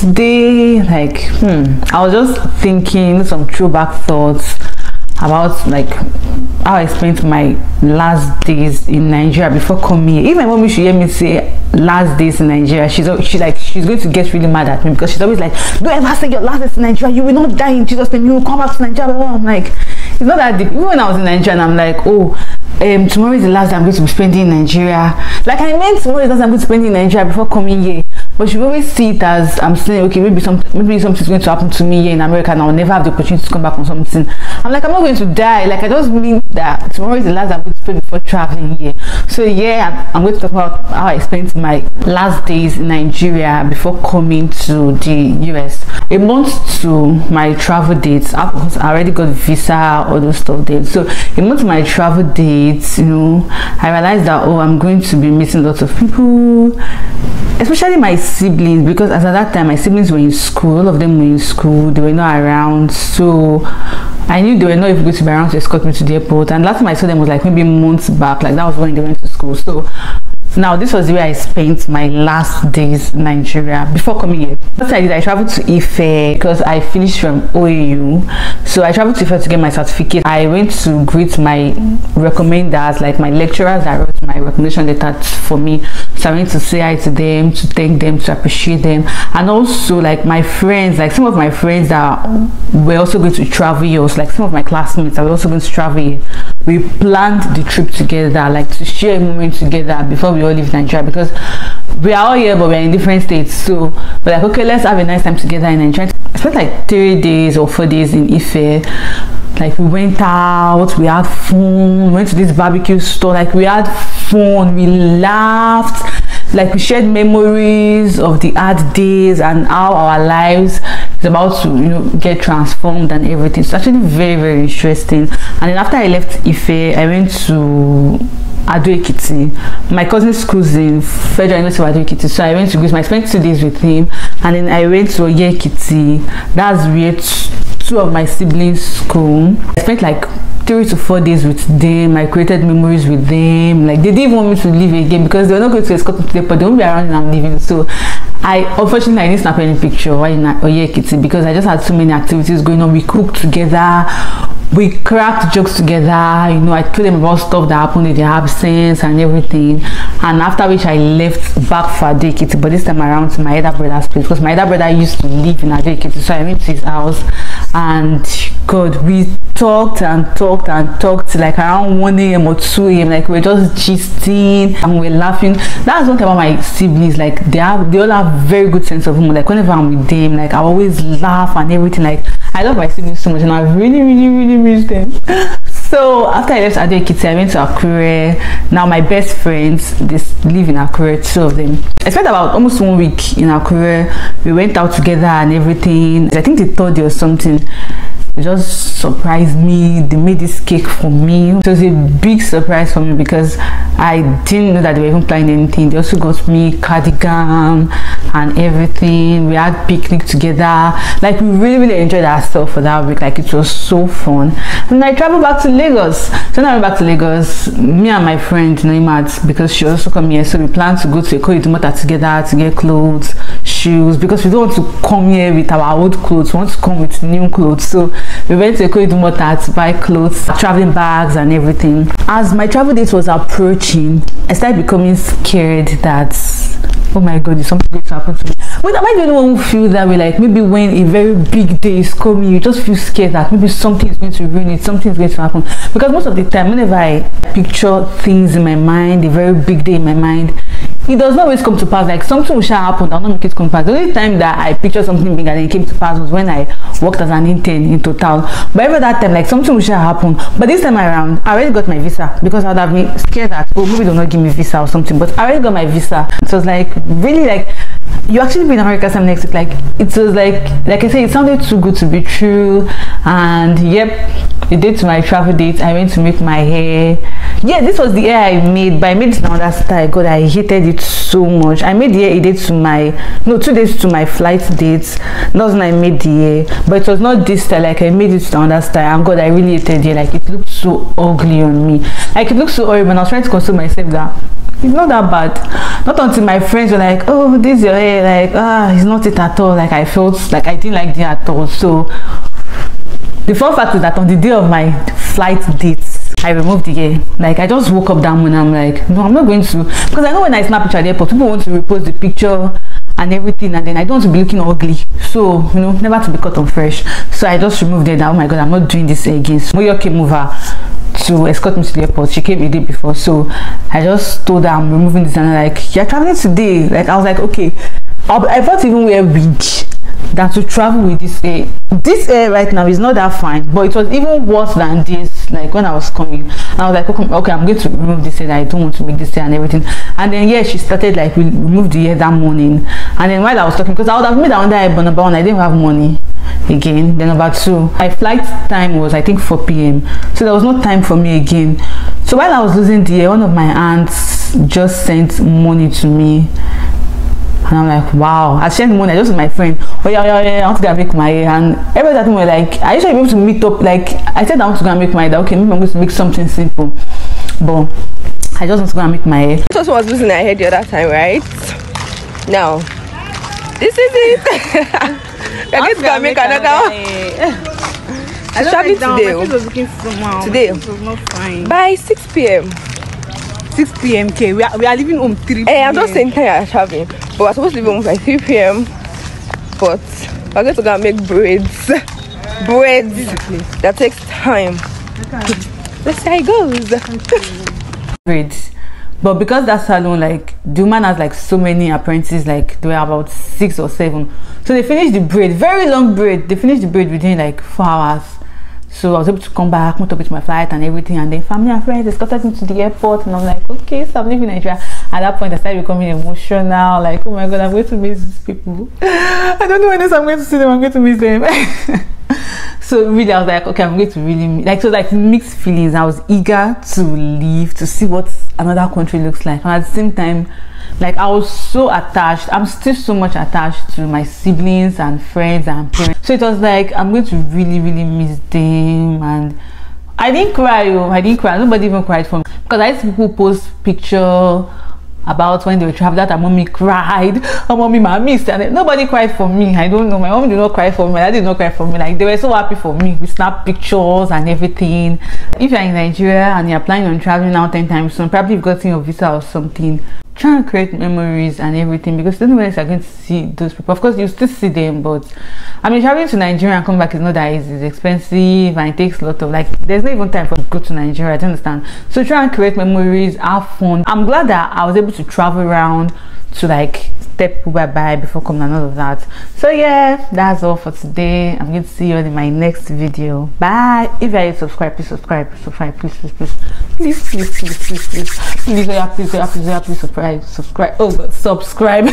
today, like I was just thinking some throwback thoughts about like how I spent my last days in Nigeria before coming here. If my mommy should hear me say last days in Nigeria, she's going to get really mad at me, because she's always like, don't ever say your last days in Nigeria, you will not die in Jesus' name, you will come back to Nigeria. I'm like, it's not that deep. Even when I was in Nigeria and I'm like, oh, tomorrow is the last day I'm going to be spending in Nigeria. Like, I meant tomorrow is the last day I'm going to spend in Nigeria before coming here. But she always see it as I'm saying, okay, maybe something's going to happen to me here in America and I'll never have the opportunity to come back on something. I'm like, I'm not going to die. Like, I just mean that tomorrow is the last day I'm going to spend before traveling here. So yeah, I'm going to talk about how I spent my last days in Nigeria before coming to the US. A month to my travel dates, I already got visa, all those stuff there. So a month to my travel dates, you know, I realized that, oh, I'm going to be meeting lots of people, especially my siblings, because as at that time my siblings were in school. All of them were in school, they were not around, so I knew they were not even going to be around to escort me to the airport. And last time I saw them was like maybe months back, like that was when they went to school. So now this was where I spent my last days in Nigeria before coming here. What I did, I traveled to Ife because I finished from OAU. So I traveled to Ife to get my certificate. I went to greet my recommenders, like my lecturers that wrote my recommendation letters for me. So I went to say hi to them, to thank them, to appreciate them, and also like my friends, like some of my friends that were also going to travel here, like some of my classmates that were also going to travel here. We planned the trip together, like to share a moment together before we all leave Nigeria, because we are all here but we're in different states. So we're like, okay, let's have a nice time together in Nigeria. I spent like 3 days or 4 days in Ife. Like, we went out, we had fun, we went to this barbecue store, like we had fun, we laughed, like we shared memories of the hard days and how our lives is about to, you know, get transformed and everything. So actually very, very interesting. And then after I left Ife, I went to Ado-Ekiti. My cousin schools in Federal University of Ado-Ekiti, so I went to Greece. I spent 2 days with him, and then I went to Oye-Ekiti. That's where two of my siblings' school. I spent like 3 to 4 days with them. I created memories with them. Like, they didn't want me to leave again because they were not going to escort me to the airport. They won't be around and I'm leaving. So unfortunately I didn't snap any picture while in Oye-Ekiti because I just had so many activities going on. We cooked together, we cracked jokes together, you know. I told them about stuff that happened in their absence and everything. And after which I left back for Ado-Ekiti, but this time around to my other brother's place, because my other brother used to live in Ado-Ekiti. So I went to his house, and God, we talked and talked and talked like around 1 a.m. or 2 a.m. like we're just gisting and we're laughing. That's one thing about my siblings, like they all have very good sense of humor. Like whenever I'm with them, like I always laugh and everything. Like I love my siblings so much, and I really, really, really miss them. So after I left Ado-Ekiti, I went to Akure. Now my best friends, they live in Akure, 2 of them. I spent about almost 1 week in Akure. We went out together and everything. I think the 3rd day or something, they just surprised me. They made this cake for me. It was a big surprise for me because I didn't know that they were even planning anything. They also got me cardigan and everything. We had picnic together. Like we really, really enjoyed ourselves for that week. Like it was so fun. And I traveled back to Lagos. So now I went back to Lagos, me and my friend Naimat, because she also come here. So we planned to go to Eko together to get clothes, shoes, because we don't want to come here with our old clothes. We want to come with new clothes. So we went to Eko to buy clothes, traveling bags and everything. As my travel date was approaching, I started becoming scared that, oh my God, is something going to happen to me? But am I the only one who feel that way? Like maybe when a very big day is coming, you just feel scared that maybe something is going to ruin it, something is going to happen. Because most of the time, whenever I picture things in my mind, a very big day in my mind, it does not always come to pass. Like something will happen, I'll not make it come to pass. The only time that I picture something big and then it came to pass was when I worked as an intern in Total. But every that time, like something will happen. But this time around, I already got my visa, because I would have been scared that, oh, maybe they'll not give me visa or something. But I already got my visa. It was like really like, you actually be in America some next week. Like it was like I said, it sounded too good to be true. And yep, the date to my travel date, I went to make my hair. Yeah, this was the hair I made, but I made it in another style. God, I hated it so much. I made the hair a day to my 2 days to my flight dates. That was when I made the hair, but it was not this style. Like I made it to another style, and God, I really hated it. Like it looked so ugly on me. Like it looked so horrible, and I was trying to console myself that it's not that bad. Not until my friends were like, oh, this is your hair, like, it's not it at all. Like, I felt like I didn't like it at all. So the fun fact is that on the day of my flight dates, I removed the hair. Like, I just woke up that morning, I'm like, no, I'm not going to, because I know when I snap picture at the airport, people want to repost the picture and everything, and then I don't want to be looking ugly, so you know, never to be cut on fresh. So I just removed it. Oh my god, I'm not doing this again. So Moyo came over to escort me to the airport. She came a day before, so I just told her I'm removing this, and I'm like, you're traveling today? Like, I was like, okay. I thought even wear wig than to travel with this hair. This hair right now is not that fine, but it was even worse than this. Like when I was coming, and I was like, okay, I'm going to remove this hair. I don't want to make this hair and everything. And then yeah, she started like, we removed the hair that morning. And then while I was talking, because I would have made another hair, but number one, I didn't have money again. Then number two, my flight time was I think 4 p.m, so there was no time for me again. So while I was losing the hair, one of my aunts just sent money to me. And I'm like, wow. I sent money, I just with my friend. Oh yeah, I want to go make my hair. And every time we're like, I usually be able to meet up. Like, I said I want to go and make my hair. Okay, maybe I'm going to make something simple. But I just want to go and make my hair. This was losing her hair the other time, right? Now, this is it. I'm going to go and make another one. I traveling today. My was looking somehow. Today. It was not fine. By 6 p.m. 6 p.m. Okay, we are leaving home 3 p.m. Hey, I'm just saying time traveling, but we're supposed to leave home by 3 p.m. But we're going to go and make braids. That takes time. Okay. Let's see how it goes. Braids. But because that salon, like, the woman has like so many apprentices, like there were about 6 or 7. So they finished the braid, very long braid. They finished the braid within like 4 hours. So I was able to come back, meet up with my flight and everything, and then family and friends escorted me to the airport, and I'm like, okay, so I'm leaving Nigeria. At that point I started becoming emotional, like, oh my god, I'm going to miss these people. I don't know when else I'm going to see them, I'm going to miss them. So really I was like, okay, I'm going to really like, so like mixed feelings. I was eager to leave to see what another country looks like, and at the same time, like, I was so attached. I'm still so much attached to my siblings and friends and parents. So it was like, I'm going to really miss them. And I didn't cry. I didn't cry. Nobody even cried for me, because I see people post picture about when they were traveling that mommy cried, or mommy missed, and nobody cried for me. I don't know, my mom did not cry for me, my dad did not cry for me. Like, they were so happy for me. We snapped pictures and everything. If you're in Nigeria and you're planning on traveling now 10 times soon, probably you've gotten your visa or something, try and create memories and everything, because the only way you're going to see those people, of course you still see them, but I mean, traveling to Nigeria and come back is not that easy. It's expensive and it takes a lot of, like, there's not even time for to go to Nigeria, do you understand? So try and create memories, have fun. I'm glad that I was able to travel around to like step people bye before coming and all of that. So yeah, that's all for today. I'm going to see you in my next video. Bye. If you are subscribed, please subscribe, please subscribe. Oh god, subscribe.